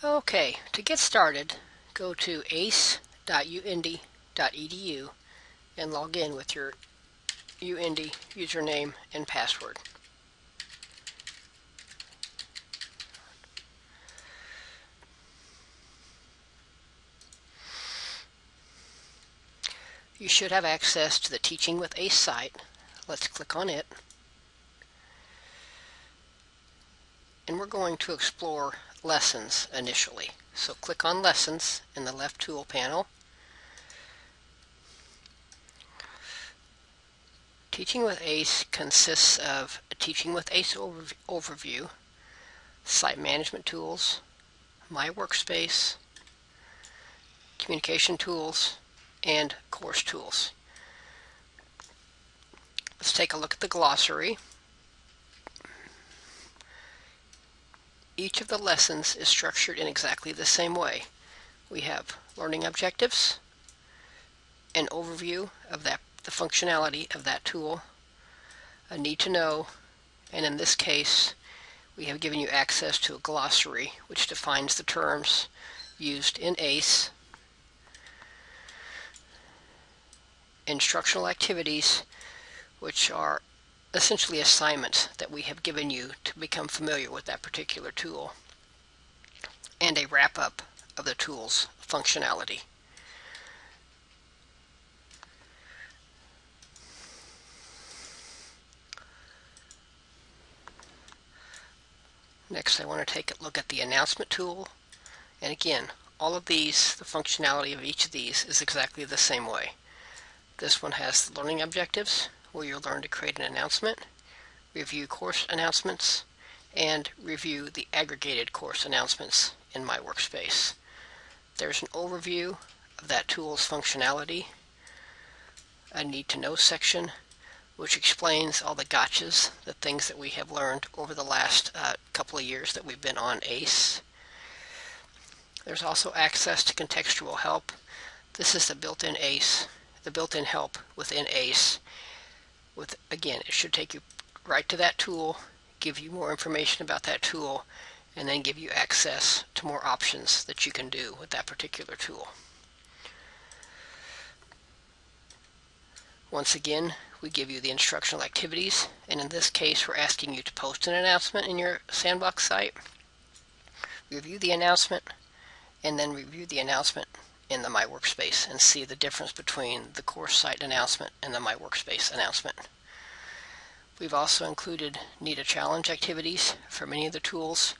Okay, to get started, go to ace.uindy.edu and log in with your UIndy username and password. You should have access to the Teaching with ACE site. Let's click on it. And we're going to explore lessons initially. So click on Lessons in the left tool panel. Teaching with ACE consists of a Teaching with ACE overview, site management tools, My Workspace, communication tools, and course tools. Let's take a look at the glossary. Each of the lessons is structured in exactly the same way. We have learning objectives, an overview of the functionality of that tool, a need to know, and in this case we have given you access to a glossary which defines the terms used in ACE, instructional activities, which are essentially assignments that we have given you to become familiar with that particular tool, and a wrap-up of the tool's functionality. Next, I want to take a look at the announcement tool, and again, all of these, the functionality of each of these is exactly the same way. This one has the learning objectives, where you'll learn to create an announcement, review course announcements, and review the aggregated course announcements in My Workspace. There's an overview of that tool's functionality, a need to know section, which explains all the gotchas, the things that we have learned over the last couple of years that we've been on ACE. There's also access to contextual help. This is the built-in ACE, the built-in help within ACE. Again, it should take you right to that tool, give you more information about that tool, and then give you access to more options that you can do with that particular tool. Once again, we give you the instructional activities, and in this case we're asking you to post an announcement in your Sandbox site, review the announcement, and then review the announcement in the My Workspace and see the difference between the course site announcement and the My Workspace announcement. We've also included Need a Challenge activities for many of the tools,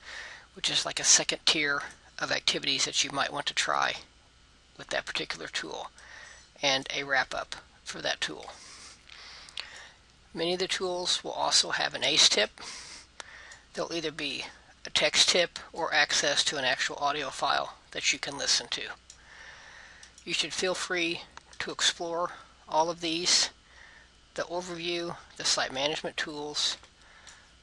which is like a second tier of activities that you might want to try with that particular tool, and a wrap-up for that tool. Many of the tools will also have an ACE tip. There'll either be a text tip or access to an actual audio file that you can listen to. You should feel free to explore all of these, the overview, the site management tools,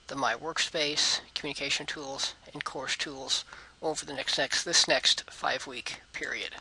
the My Workspace, communication tools, and course tools over this next 5-week period.